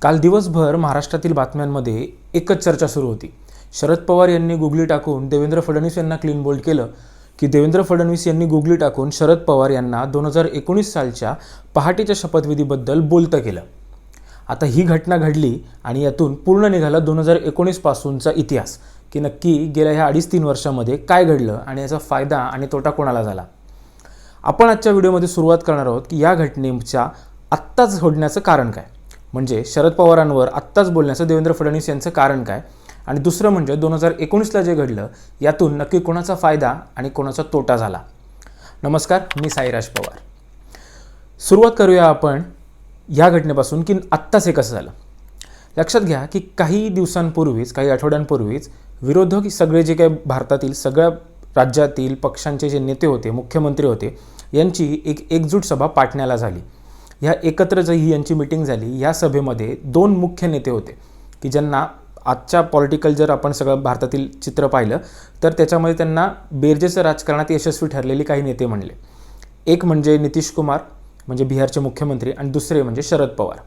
काल दिवसभर महाराष्ट्रातील बातम्यांमध्ये एकच चर्चा सुरू होती। शरद पवार यांनी गुगली टाकून देवेंद्र फडणवीस यांना क्लीन बोल्ड केलं की देवेंद्र फडणवीस यांनी गुगली टाकून शरद पवार यांना 2019 सालच्या पहाटेच्या शपथविधीबद्दल बोलतं केलं। आता ही घटना घडली आणि यातून पूर्ण निघाला 2019 पासूनचा इतिहास की नक्की गेल्या ह्या 2.5-3 वर्षांमध्ये काय घडलं आणि याचा फायदा आणि तोटा कोणाला झाला। आपण आजच्या व्हिडिओमध्ये सुरुवात करणार आहोत की या घटनेच्या आत्ताच घडण्याचं कारण काय, म्हणजे शरद पवारांवर आत्ताच बोलण्याचं देवेंद्र फडणवीस यांचं कारण काय, आणि दुसरं म्हणजे 2019ला जे घडलं यातून नक्की कोणाचा फायदा आणि कोणाचा तोटा झाला। नमस्कार, मी साईराज पवार। सुरुवात करूया आपण या घटनेपासून की आत्ताच हे कसं झालं। लक्षात घ्या की काही दिवसांपूर्वीच, काही आठवड्यांपूर्वीच विरोधक सगळे जे काही भारतातील सगळ्या राज्यातील पक्षांचे जे नेते होते, मुख्यमंत्री होते, यांची एक एकजूट सभा पाटण्याला झाली। ह्या एकत्र ही यांची मीटिंग झाली। या सभेमध्ये 2 मुख्य नेते होते की ज्यांना आजच्या पॉलिटिकल जर आपण सगळं भारतातील चित्र पाहिलं तर त्याच्यामध्ये त्यांना बेरजेचं राजकारणात यशस्वी ठरलेले काही नेते म्हणले। एक म्हणजे नितीश कुमार म्हणजे बिहारचे मुख्यमंत्री आणि दुसरे म्हणजे शरद पवार।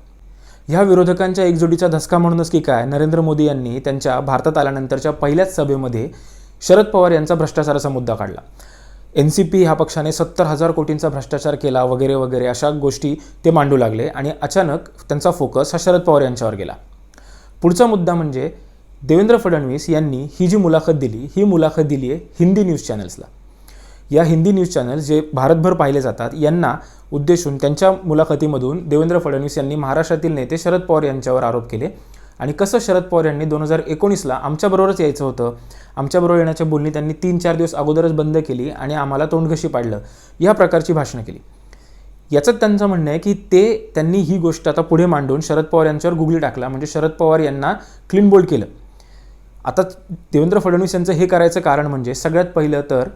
ह्या विरोधकांच्या एकजुटीचा धसका म्हणूनच की काय नरेंद्र मोदी यांनी त्यांच्या भारतात आल्यानंतरच्या पहिल्याच सभेमध्ये शरद पवार यांचा भ्रष्टाचाराचा मुद्दा काढला। NCP ह्या पक्षाने 70,000 कोटींचा भ्रष्टाचार केला वगैरे वगैरे अशा गोष्टी ते मांडू लागले आणि अचानक त्यांचा फोकस हा शरद पवार यांच्यावर गेला। पुढचा मुद्दा म्हणजे देवेंद्र फडणवीस यांनी ही जी मुलाखत दिली, ही मुलाखत दिली आहे हिंदी न्यूज चॅनल्सला। या हिंदी न्यूज चॅनल्स जे भारतभर पाहिले जातात यांना उद्देशून त्यांच्या मुलाखतीमधून देवेंद्र फडणवीस यांनी महाराष्ट्रातील नेते शरद पवार यांच्यावर आरोप केले आणि कसं शरद पवार यांनी 2019ला आमच्याबरोबरच यायचं होतं, आमच्याबरोबर येण्याच्या बोलणी त्यांनी 3-4 दिवस अगोदरच बंद केली आणि आम्हाला तोंडघशी पाडलं, या प्रकारची भाषणं केली। याचं त्यांचं म्हणणं आहे की त्यांनी ही गोष्ट आता पुढे मांडून शरद पवार यांच्यावर गुगली टाकला, म्हणजे शरद पवार यांना क्लीन बोल्ड केलं। आता देवेंद्र फडणवीस यांचं हे करायचं कारण म्हणजे सगळ्यात पहिलं तर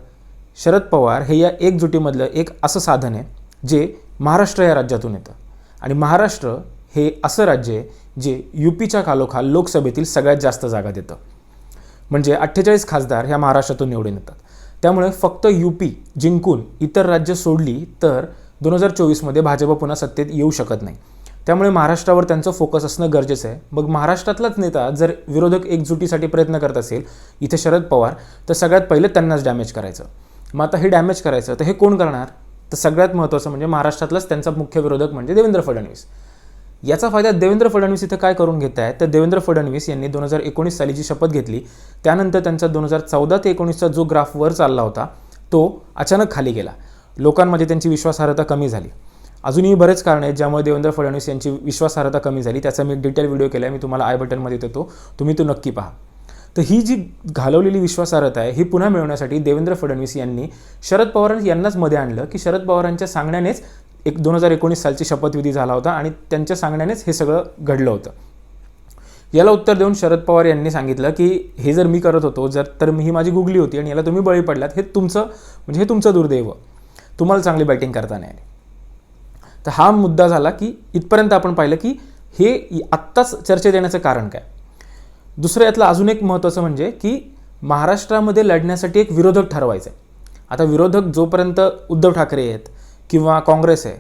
शरद पवार हे या एकजुटीमधलं एक असं साधन आहे जे महाराष्ट्र या राज्यातून येतं आणि महाराष्ट्र हे असं राज्य आहे जे UPच्या खालोखाल लोकसभेतील सगळ्यात जास्त जागा देतं, म्हणजे 48 खासदार ह्या महाराष्ट्रातून निवडून येतात। त्यामुळे फक्त UP जिंकून इतर राज्य सोडली तर 2024मध्ये भाजप पुन्हा सत्तेत येऊ शकत नाही। त्यामुळे महाराष्ट्रावर त्यांचं फोकस असणं गरजेचं आहे। मग महाराष्ट्रातलाच नेता जर विरोधक एकजुटीसाठी प्रयत्न करत असेल इथे शरद पवार, तर सगळ्यात पहिले त्यांनाच डॅमेज करायचं। मग आता हे डॅमेज करायचं तर हे कोण करणार, तर सगळ्यात महत्त्वाचं म्हणजे महाराष्ट्रातलाच त्यांचा मुख्य विरोधक म्हणजे देवेंद्र फडणवीस। याचा फायदा देवेंद्र फडणवीस इथं काय करून घेत आहेत, तर देवेंद्र फडणवीस यांनी 2019 साली जी शपथ घेतली त्यानंतर त्यांचा 2014 ते 19चा जो ग्राफ वर चालला होता तो अचानक खाली गेला। लोकांमध्ये त्यांची विश्वासार्हता कमी झाली। अजूनही बरेच कारण आहेत ज्यामुळे देवेंद्र फडणवीस यांची विश्वासार्हता कमी झाली, त्याचा मी डिटेल व्हिडिओ केला आहे, मी तुम्हाला आय बटनमध्ये देतो, तुम्ही तो नक्की पहा। तर ही जी घालवलेली विश्वासार्हता आहे ही पुन्हा मिळवण्यासाठी देवेंद्र फडणवीस यांनी शरद पवार यांनाच मध्ये आणलं की शरद पवारांच्या सांगण्यानेच 2019 सालची शपथविधी झाला होता आणि त्यांच्या सांगण्यानेच हे सगळं घडलं होतं। याला उत्तर देऊन शरद पवार यांनी सांगितलं की हे जर मी करत होतो तर ही माझी गुगली होती आणि याला तुम्ही बळी पडलात, हे तुमचं दुर्दैव, तुम्हाला चांगली बॅटिंग करता नाही आली। तर हा मुद्दा झाला की इथपर्यंत आपण पाहिलं की हे आत्ताच चर्चेत येण्याचं कारण काय। दुसरं यातलं अजून एक महत्त्वाचं म्हणजे की महाराष्ट्रामध्ये लढण्यासाठी एक विरोधक ठरवायचं आहे। आता विरोधक जोपर्यंत उद्धव ठाकरे आहेत किंवा काँग्रेस आहे,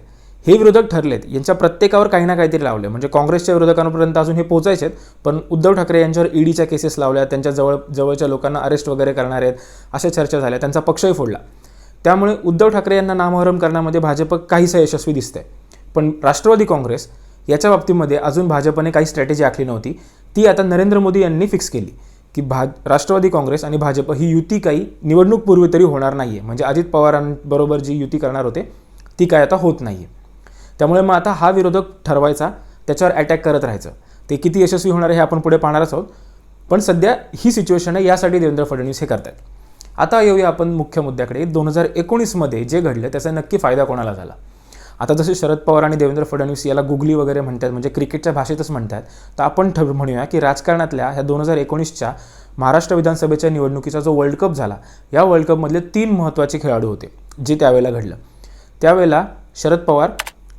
हे विरोधक ठरलेत, यांच्या प्रत्येकावर काही ना काहीतरी लावले, म्हणजे काँग्रेसच्या विरोधकांपर्यंत अजून हे पोहोचायचे आहेत, पण उद्धव ठाकरे यांच्यावर EDच्या केसेस लावल्या, त्यांच्या जवळच्या लोकांना अरेस्ट वगैरे करणार आहेत अशा चर्चा झाल्या, त्यांचा पक्षही फोडला। त्यामुळे उद्धव ठाकरे यांना नामहरम करण्यामध्ये भाजप काहीसं यशस्वी दिसतंय, पण राष्ट्रवादी काँग्रेस याच्या बाबतीमध्ये अजून भाजपने काही स्ट्रॅटेजी आखली नव्हती। ती आता नरेंद्र मोदी यांनी फिक्स केली की राष्ट्रवादी काँग्रेस आणि भाजप ही युती काही निवडणूकपूर्वी तरी होणार नाही आहे, म्हणजे अजित पवारांबरोबर जी युती करणार होते ती काय आता होत नाही आहे। त्यामुळे मग आता हा विरोधक ठरवायचा, त्याच्यावर अटॅक करत राहायचं। ते किती यशस्वी होणार आहे हे आपण पुढे पाहणारच आहोत, पण सध्या ही सिच्युएशन आहे, यासाठी देवेंद्र फडणवीस हे करतात। आता येऊया आपण मुख्य मुद्द्याकडे। 2019मध्ये जे घडलं त्याचा नक्की फायदा कोणाला झाला। आता जसे शरद पवार आणि देवेंद्र फडणवीस याला गुगली वगैरे म्हणतात, म्हणजे क्रिकेटच्या भाषेतच म्हणतात, तर आपण म्हणूया की राजकारणातल्या ह्या 2019च्या महाराष्ट्र विधानसभेच्या निवडणुकीचा जो वर्ल्ड कप झाला, या वर्ल्ड कपमधले 3 महत्त्वाचे खेळाडू होते जे त्यावेळेला घडलं। त्यावेळेला शरद पवार,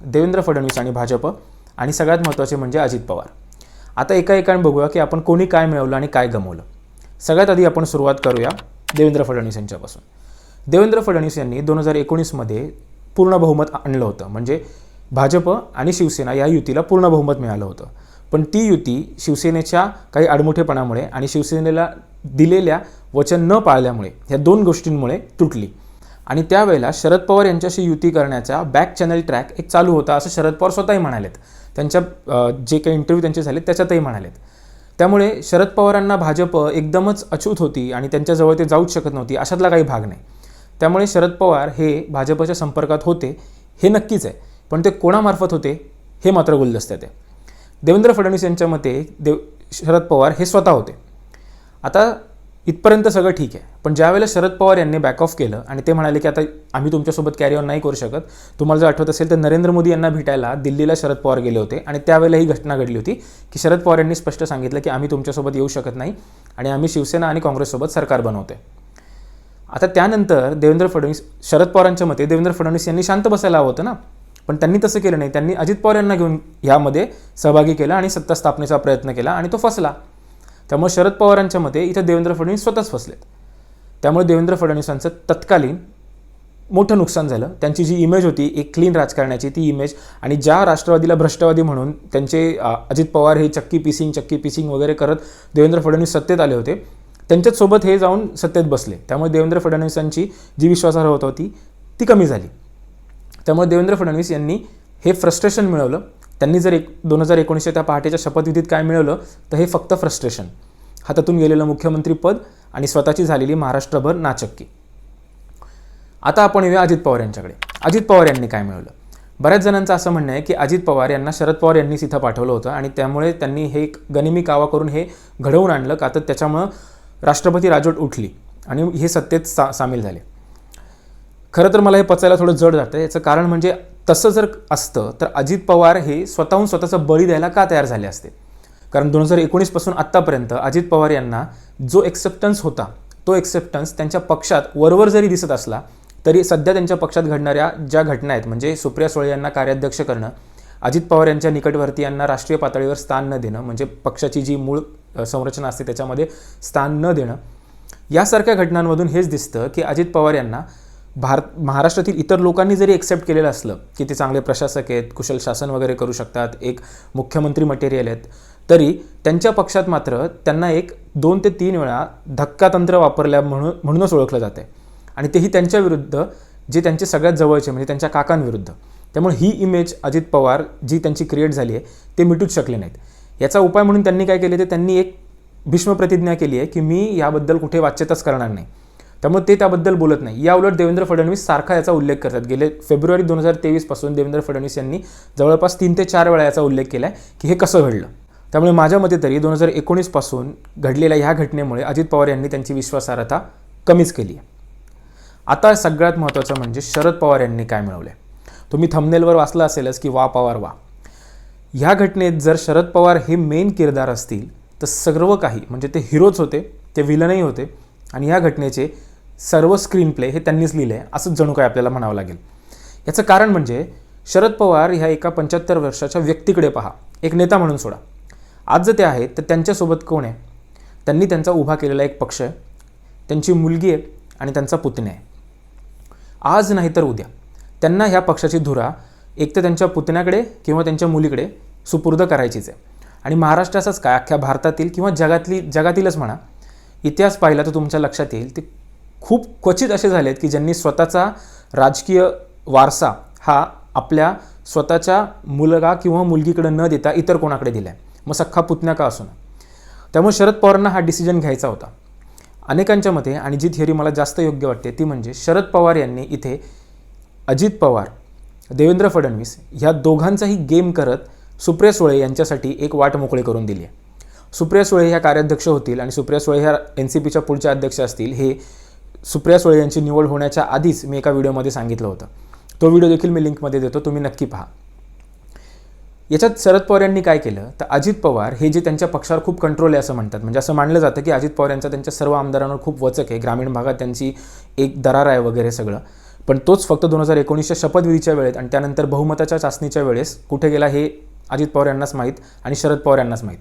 देवेंद्र फडणवीस आणि भाजप, आणि सगळ्यात महत्त्वाचे म्हणजे अजित पवार। आता एकाएकाने बघूया की आपण कोणी काय मिळवलं आणि काय गमावलं। सगळ्यात आधी आपण सुरुवात करूया देवेंद्र फडणवीस यांच्यापासून। देवेंद्र फडणवीस यांनी 2019मध्ये पूर्ण बहुमत आणलं होतं, म्हणजे भाजप आणि शिवसेना या युतीला पूर्ण बहुमत मिळालं होतं। पण ती युती शिवसेनेच्या काही आडमुठेपणामुळे आणि शिवसेनेला दिलेल्या वचन न पाळल्यामुळे ह्या दोन गोष्टींमुळे तुटली. आणि त्यावेळेला शरद पवार यांच्याशी युती करण्याचा बॅक चॅनल ट्रॅक एक चालू होता असं शरद पवार स्वतःही म्हणालेत. त्यांच्या जे काही इंटरव्ह्यू त्यांचे झाले त्याच्यातही म्हणालेत. त्यामुळे शरद पवारांना भाजप एकदमच अछूत होती आणि त्यांच्याजवळ ते जाऊच शकत नव्हती अशातला काही भाग नाही. त्यामुळे शरद पवार हे भाजपच्या संपर्कात होते हे नक्कीच आहे, पण ते कोणामार्फत होते हे मात्र गुलदस्त्यात आहे. देवेंद्र फडणवीस यांच्या मते शरद पवार हे स्वतः होते. आता इथपर्यंत सगळं ठीक आहे, पण ज्यावेळेला शरद पवार यांनी बॅक ऑफ केलं आणि ते म्हणाले की आता आम्ही तुमच्यासोबत कॅरी ऑन नाही करू शकत. तुम्हाला जर आठवत असेल तर नरेंद्र मोदी यांना भेटायला दिल्लीला शरद पवार गेले होते आणि त्यावेळेला ही घटना घडली होती की शरद पवार यांनी स्पष्ट सांगितलं की आम्ही तुमच्यासोबत येऊ शकत नाही आणि आम्ही शिवसेना आणि काँग्रेससोबत सरकार बनवतोय. आता त्यानंतर शरद पवारांच्या मते देवेंद्र फडणवीस यांनी शांत बसायला हवं होतं ना, पण त्यांनी तसं केलं नाही. त्यांनी अजित पवार यांना घेऊन यामध्ये सहभागी केला आणि सत्ता स्थापनेचा प्रयत्न केला आणि तो फसला. त्यामुळे शरद पवारांच्या मते इथं देवेंद्र फडणवीस स्वतःच फसलेत. त्यामुळे देवेंद्र फडणवीसांचं तत्कालीन मोठं नुकसान झालं. त्यांची जी इमेज होती एक क्लीन राजकारणाची ती इमेज, आणि ज्या राष्ट्रवादीला भ्रष्टवादी म्हणून त्यांचे अजित पवार हे चक्की पिसिंग वगैरे करत देवेंद्र फडणवीस सत्तेत आले होते, त्यांच्यासोबत हे जाऊन सत्तेत बसले. त्यामुळे देवेंद्र फडणवीसांची जी विश्वासार्हता होती ती कमी झाली. त्यामुळे देवेंद्र फडणवीस यांनी हे फ्रस्ट्रेशन मिळवलं. त्यांनी जर 2019च्या त्या पहाटेच्या शपथविधीत काय मिळवलं तर हे फक्त फ्रस्ट्रेशन, हातातून गेलेलं मुख्यमंत्रीपद आणि स्वतःची झालेली महाराष्ट्रभर नाचक्की. आता आपण येऊया अजित पवार यांच्याकडे. अजित पवार यांनी काय मिळवलं? बऱ्याच जणांचं असं म्हणणं आहे की अजित पवार यांना शरद पवार यांनीच इथं पाठवलं होतं आणि त्यामुळे त्यांनी हे एक गनिमी कावा करून हे घडवून आणलं का तर त्याच्यामुळं राष्ट्रपती राजवट उठली आणि हे सत्तेत सामील झाले. खरं तर मला हे पचायला थोडं जड जातं. याचं कारण म्हणजे तसं जर असतं तर अजित पवार हे स्वतःहून स्वतःचं बळी द्यायला का तयार झाले असते? कारण 2019 पासून आत्तापर्यंत अजित पवार यांना जो एक्सेप्टन्स होता तो एक्सेप्टन्स त्यांच्या पक्षात वरवर जरी दिसत असला तरी सध्या त्यांच्या पक्षात घडणाऱ्या ज्या घटना आहेत, म्हणजे सुप्रिया सुळे यांना कार्याध्यक्ष करणं, अजित पवार यांच्या निकटवर्ती यांना राष्ट्रीय पातळीवर स्थान न देणं, म्हणजे पक्षाची जी मूळ संरचना असते त्याच्यामध्ये स्थान न देणं, यासारख्या घटनांमधून हेच दिसतं की अजित पवार यांना महाराष्ट्रातील इतर लोकांनी जरी एक्सेप्ट केलेलं असलं की ते चांगले प्रशासक आहेत, कुशल शासन वगैरे करू शकतात, एक मुख्यमंत्री मटेरियल आहेत, तरी त्यांच्या पक्षात मात्र त्यांना 2 ते 3 वेळा धक्कातंत्र वापरल्या म्हणूनच ओळखलं जातं आहे, आणि तेही त्यांच्या विरुद्ध जे त्यांचे सगळ्यात जवळचे म्हणजे त्यांच्या काकांविरुद्ध. त्यामुळे ही इमेज अजित पवार जी त्यांची क्रिएट झाली आहे ते मिटूच शकले नाहीत. याचा उपाय म्हणून त्यांनी काय केले, ते त्यांनी एक भीष्म प्रतिज्ञा केली आहे की मी याबद्दल कुठे वाच्यताच करणार नाही. त्यामुळे ते त्याबद्दल बोलत नाही. या उलट देवेंद्र फडणवीस सारखा याचा उल्लेख करतात. गेले फेब्रुवारी 2023 पासून देवेंद्र फडणवीस यांनी जवळपास 3 ते 4 वेळा याचा उल्लेख केला आहे की हे कसं घडलं. त्यामुळे माझ्या मते तरी 2019 पासून घडलेल्या ह्या घटनेमुळे अजित पवार यांनी त्यांची विश्वासार्हता कमीच केली आहे. आता सगळ्यात महत्त्वाचं म्हणजे शरद पवार यांनी काय मिळवले. तुम्ही थंबनेलवर वाचलं असेलच की वा पवार वा. ह्या घटनेत जर शरद पवार हे मेन किरदार असतील तर सर्व काही म्हणजे ते हिरोच होते, ते विलनही होते, आणि ह्या घटनेचे सर्व स्क्रीन प्ले हे त्यांनीच लिहिले आहे असंच जणू काय आपल्याला म्हणावं लागेल. याचं कारण म्हणजे शरद पवार ह्या एका 75 वर्षाच्या व्यक्तीकडे पहा, एक नेता म्हणून सोडा. आज जर ते आहेत तर त्यांच्यासोबत कोण आहे? त्यांनी त्यांचा उभा केलेला एक पक्ष आहे, त्यांची मुलगी आहे आणि त्यांचा पुतण्या आहे. आज नाही तर उद्या त्यांना ह्या पक्षाची धुरा एक तर त्यांच्या पुतण्याकडे किंवा त्यांच्या मुलीकडे सुपूर्द करायचीच आहे. आणि महाराष्ट्राचाच काय अख्ख्या भारतातील किंवा जगातीलच म्हणा, इतिहास पाहिला तर तुमच्या लक्षात येईल ते खूप क्वचित असे झालेत की ज्यांनी स्वतःचा राजकीय वारसा हा आपल्या स्वतःच्या मुलगा किंवा मुलगीकडे न देता इतर कोणाकडे दिला आहे, मग सख्खा पुतण्या का असो ना. त्यामुळे शरद पवारांना हा डिसिजन घ्यायचा होता. अनेकांच्या मते आणि जी थिअरी मला जास्त योग्य वाटते ती म्हणजे शरद पवार यांनी इथे अजित पवार, देवेंद्र फडणवीस ह्या दोघांचाही गेम करत सुप्रिया सुळे यांच्यासाठी एक वाट मोकळी करून दिली आहे. सुप्रिया सुळे ह्या कार्याध्यक्ष होतील आणि सुप्रिया सुळे ह्या NCPच्या पुढच्या अध्यक्ष असतील हे सुप्रिया सुळे यांची निवड होण्याच्या आधीच मी एका व्हिडिओमध्ये सांगितलं होतं. तो व्हिडिओ देखील मी लिंकमध्ये देतो, तुम्ही नक्की पहा. याच्यात शरद पवार यांनी काय केलं तर अजित पवार हे जे त्यांच्या पक्षावर खूप कंट्रोल आहे असं म्हणतात, म्हणजे असं मानलं जातं की अजित पवार यांचा त्यांच्या सर्व आमदारांवर खूप वचक आहे, ग्रामीण भागात त्यांची एक दरार आहे वगैरे सगळं, पण तोच फक्त 2019च्या शपथविधीच्या वेळेत आणि त्यानंतर बहुमताच्या चाचणीच्या वेळेस कुठे गेला हे अजित पवार यांनाच माहीत आणि शरद पवार यांनाच माहीत.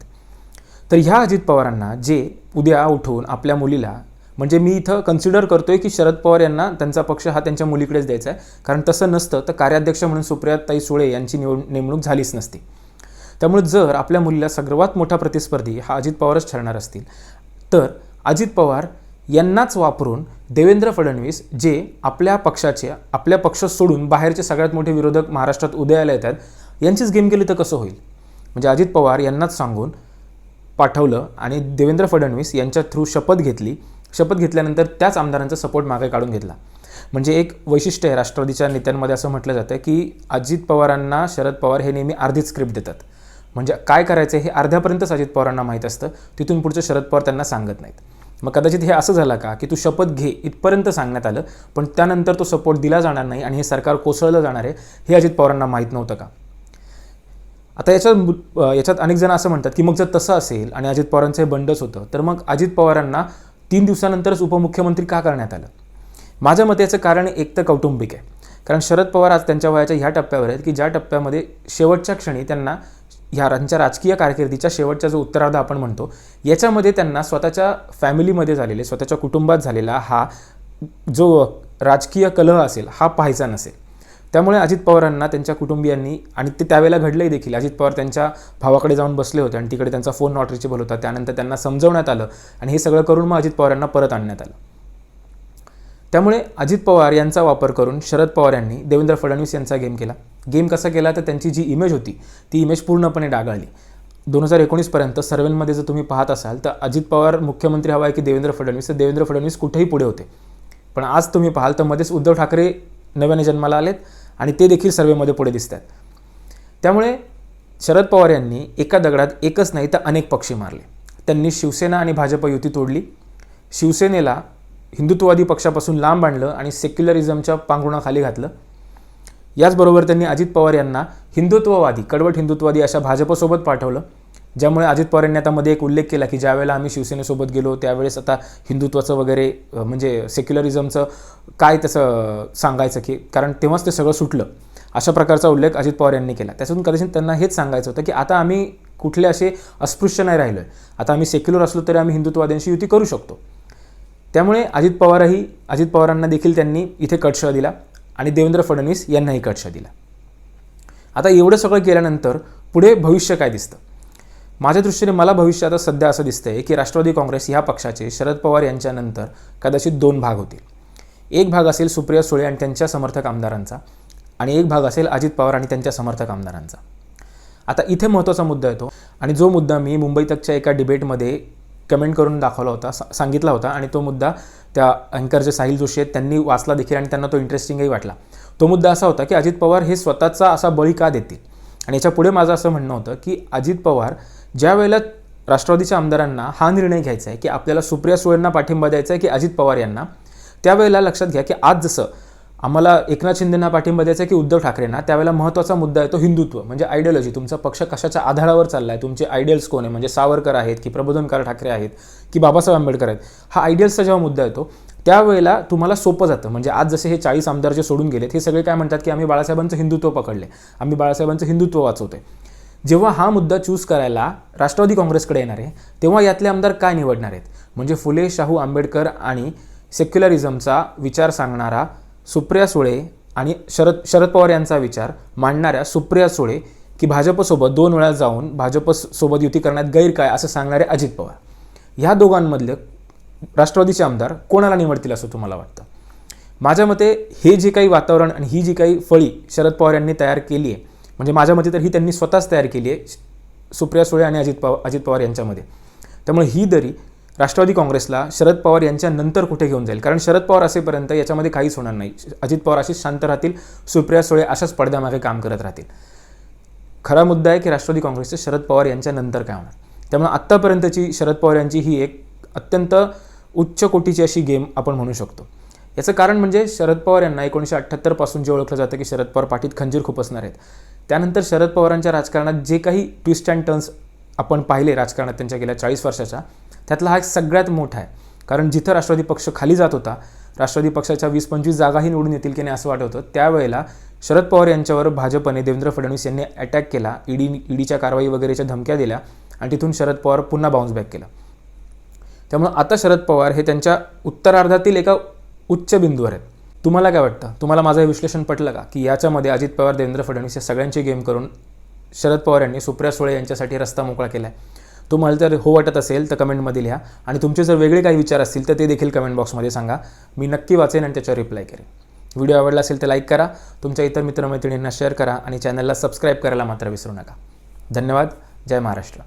तर ह्या अजित पवारांना जे उद्या उठून आपल्या मुलीला, म्हणजे मी इथं कन्सिडर करतोय की शरद पवार यांना त्यांचा पक्ष हा त्यांच्या मुलीकडेच द्यायचा आहे, कारण तसं नसतं तर कार्याध्यक्ष म्हणून सुप्रियाताई सुळे यांची नेमणूक झालीच नसती. त्यामुळे जर आपल्या मुलीला सर्वात मोठा प्रतिस्पर्धी हा अजित पवारच ठरणार असतील तर अजित पवार यांनाच वापरून देवेंद्र फडणवीस जे आपल्या पक्ष सोडून बाहेरचे सगळ्यात मोठे विरोधक महाराष्ट्रात उदयाला येतात यांचीच गेम केली तर कसं होईल. म्हणजे अजित पवार यांनाच सांगून पाठवलं आणि देवेंद्र फडणवीस यांच्या थ्रू शपथ घेतल्यानंतर त्याच आमदारांचा सपोर्ट मागे काढून घेतला. म्हणजे एक वैशिष्ट्य आहे राष्ट्रवादीच्या नेत्यांमध्ये असं म्हटलं जातं की अजित पवारांना शरद पवार हे नेहमी अर्धीच स्क्रिप्ट देतात. म्हणजे काय करायचं हे अर्ध्यापर्यंतच अजित पवारांना माहीत असतं, तिथून पुढचं शरद पवार त्यांना सांगत नाहीत. मग कदाचित हे असं झालं का की तू शपथ घे इथपर्यंत सांगण्यात आलं, पण त्यानंतर तो सपोर्ट दिला जाणार नाही आणि हे सरकार कोसळलं जाणार आहे हे अजित पवारांना माहीत नव्हतं का. आता याच्यात अनेक जण असं म्हणतात की मग जर तसं असेल आणि अजित पवारांचं हे बंडच होतं तर मग अजित पवारांना 3 दिवसानंतरच उपमुख्यमंत्री का करण्यात आलं. माझ्या मते याचं कारण एक तर कौटुंबिक आहे. कारण शरद पवार आज त्यांच्या वयाच्या ह्या टप्प्यावर आहेत की ज्या टप्प्यामध्ये शेवटच्या क्षणी त्यांना त्यांच्या राजकीय कारकिर्दीच्या शेवटचा जो उत्तरार्ध आपण म्हणतो याच्यामध्ये त्यांना स्वतःच्या फॅमिलीमध्ये झालेले, स्वतःच्या कुटुंबात झालेला हा जो राजकीय कलह असेल हा पाहायचा नसेल. त्यामुळे अजित पवारांना त्यांच्या कुटुंबियांनी, आणि ते त्यावेळेला घडलंही देखील, अजित पवार त्यांच्या भावाकडे जाऊन बसले होते आणि तिकडे त्यांचा फोन नॉट रिचेबल होता. त्यानंतर त्यांना समजवण्यात आलं आणि हे सगळं करून मग अजित पवारांना परत आणण्यात आलं. त्यामुळे अजित पवार यांचा वापर करून शरद पवार यांनी देवेंद्र फडणवीस यांचा गेम कसा केला तर त्यांची जी इमेज होती ती इमेज पूर्णपणे डागाळली. 2019पर्यंत सर्वेमध्ये जर तुम्ही पाहत असाल तर अजित पवार मुख्यमंत्री हवा आहे की देवेंद्र फडणवीस, तर देवेंद्र फडणवीस कुठेही पुढे होते. पण आज तुम्ही पाहाल तर मध्येच उद्धव ठाकरे नव्याने जन्माला आलेत आणि ते देखील सर्वेमध्ये पुढे दिसतात. त्यामुळे शरद पवार यांनी एका दगडात एकच नाही तर अनेक पक्षी मारले. त्यांनी शिवसेना आणि भाजप युती तोडली, शिवसेनेला हिंदुत्ववादी पक्षापासून लांब आणलं आणि सेक्युलरिझमच्या पांघरुणाखाली घातलं. याचबरोबर त्यांनी अजित पवार यांना कडवट हिंदुत्ववादी अशा भाजपसोबत पाठवलं, ज्यामुळे अजित पवार यांनी आता मध्ये एक उल्लेख केला की ज्यावेळेला आम्ही शिवसेनेसोबत गेलो त्यावेळेस आता हिंदुत्वाचं वगैरे म्हणजे सेक्युलरिझमचं काय तसं सांगायचं की कारण तेव्हाच ते सगळं सुटलं, अशा प्रकारचा उल्लेख अजित पवार यांनी केला. त्याच्यातून कदाचित त्यांना हेच सांगायचं होतं की आता आम्ही कुठले असे अस्पृश्य नाही राहिलो आहे, आता आम्ही सेक्युलर असलो तरी आम्ही हिंदुत्ववाद्यांशी युती करू शकतो. त्यामुळे अजित पवारांना देखील त्यांनी इथे कटशा दिला आणि देवेंद्र फडणवीस यांनाही कटशा दिला. आता एवढं सगळं केल्यानंतर पुढे भविष्य काय दिसतं. माझ्या दृष्टीने मला भविष्य आता सध्या असं दिसतंय की राष्ट्रवादी काँग्रेस ह्या पक्षाचे शरद पवार यांच्यानंतर कदाचित 2 भाग होतील. एक भाग असेल सुप्रिया सुळे आणि त्यांच्या समर्थक आमदारांचा आणि एक भाग असेल अजित पवार आणि त्यांच्या समर्थक आमदारांचा. आता इथे महत्त्वाचा मुद्दा येतो आणि जो मुद्दा मी मुंबई तकच्या एका डिबेटमध्ये कमेंट करून दाखवला होता, सांगितला होता आणि तो मुद्दा त्या अँकर जे साहिल जोशी आहेत त्यांनी वाचला देखील आणि त्यांना तो इंटरेस्टिंगही वाटला. तो मुद्दा असा होता की अजित पवार हे स्वतःचा असा बळी का देतील. आणि याच्या पुढे माझं असं म्हणणं होतं की अजित पवार ज्या वेळेला राष्ट्रवादीच्या आमदारांना हा निर्णय घ्यायचा आहे की आपल्याला सुप्रिया सुळेंना पाठिंबा द्यायचा आहे की अजित पवार यांना, त्यावेळेला लक्षात घ्या की आज जसं आम्हाला एकनाथ शिंदेंना पाठिंबा द्यायचा आहे की उद्धव ठाकरेंना, त्यावेळेला महत्त्वाचा मुद्दा आहे तो हिंदुत्व म्हणजे आयडियोलॉजी. तुमचा पक्ष कशाच्या आधारावर चालला आहे, तुमचे आयडियल्स कोण आहे, म्हणजे सावरकर आहेत की प्रबोधनकार ठाकरे आहेत की बाबासाहेब आंबेडकर आहेत, हा आयडियल्सचा जेव्हा मुद्दा येतो त्यावेळेला तुम्हाला सोपं जातं. म्हणजे आज जसे हे 40 आमदार जे सोडून गेलेत हे सगळे काय म्हणतात की आम्ही बाळासाहेबांचं हिंदुत्व पकडले, आम्ही बाळासाहेबांचं हिंदुत्व वाचवतोय. जेव्हा हा मुद्दा चूज करायला राष्ट्रवादी काँग्रेसकडे येणार आहे तेव्हा यातले आमदार काय निवडणार आहेत. म्हणजे फुले, शाहू, आंबेडकर आणि सेक्युलरिझमचा विचार सांगणारा सुप्रिया सुळे आणि शरद पवार यांचा विचार मांडणाऱ्या सुप्रिया सुळे की भाजपसोबत 2 वेळा जाऊन भाजपसोबत युती करण्यात गैर काय असं सांगणारे अजित पवार, ह्या दोघांमधले राष्ट्रवादीचे आमदार कोणाला निवडतील असं तुम्हाला वाटतं. माझ्या मते हे जे काही वातावरण आणि ही जी काही फळी शरद पवार यांनी तयार केली आहे, म्हणजे माझ्या मते तर ही त्यांनी स्वतःच तयार केली आहे सुप्रिया सुळे आणि अजित पवार यांच्यामध्ये. त्यामुळे ही दरी राष्ट्रवादी काँग्रेसला शरद पवार यांच्या नंतर कुठे घेऊन जाईल. कारण शरद पवार असेपर्यंत याच्यामध्ये काहीच होणार नाही. अजित पवार अशीच शांत राहतील, सुप्रिया सुळे अशाच पडद्यामागे काम करत राहतील. खरा मुद्दा आहे की राष्ट्रवादी काँग्रेसचे शरद पवार यांच्या नंतर काय होणार. त्यामुळे आत्तापर्यंतची शरद पवार यांची ही एक अत्यंत उच्च कोटीची अशी गेम आपण म्हणू शकतो. याचं कारण म्हणजे शरद पवार यांना 1978 पासून जे ओळखलं जातं की शरद पवार पाठीत खंजीर खुपसणार आहेत. त्यानंतर शरद पवारांच्या राजकारणात जे काही ट्विस्ट अँड टर्न्स आपण पाहिले राजकारणात त्यांच्या गेल्या 40 वर्षाच्या, त्यातला हा एक सगळ्यात मोठा आहे. कारण जिथं राष्ट्रवादी पक्ष खाली जात होता, राष्ट्रवादी पक्षाच्या 20-25 जागाही निवडून येतील की नाही असं वाटत होतं, त्यावेळेला शरद पवार यांच्यावर भाजपने देवेंद्र फडणवीस यांनी अटॅक केला, ईडीच्या कारवाई वगैरेच्या धमक्या दिल्या आणि तिथून शरद पवार पुन्हा बाउन्स बॅक केला. त्यामुळे आता शरद पवार हे त्यांच्या उत्तरार्धातील एका उच्च बिंदूवर आहेत. तुम्हाला काय वाटतं? तुम्हाला माझं हे विश्लेषण पटलं का की याच्यामध्ये अजित पवार, देवेंद्र फडणवीस या सगळ्यांची गेम करून शरद पवार यांनी सुप्रिया सुळे यांच्यासाठी रस्ता मोकळा केला आहे. तुम्हाला जर हो वाटत असेल तर कमेंटमध्ये लिहा आणि तुमचे जर वेगळे काही विचार असतील तर ते देखील कमेंट बॉक्समध्ये सांगा. मी नक्की वाचेन आणि त्याच्यावर रिप्लाय करेन. व्हिडिओ आवडला असेल तर लाईक करा, तुमच्या इतर मित्रमैत्रिणींना शेअर करा आणि चॅनलला सबस्क्राईब करायला मात्र विसरू नका. धन्यवाद. जय महाराष्ट्र.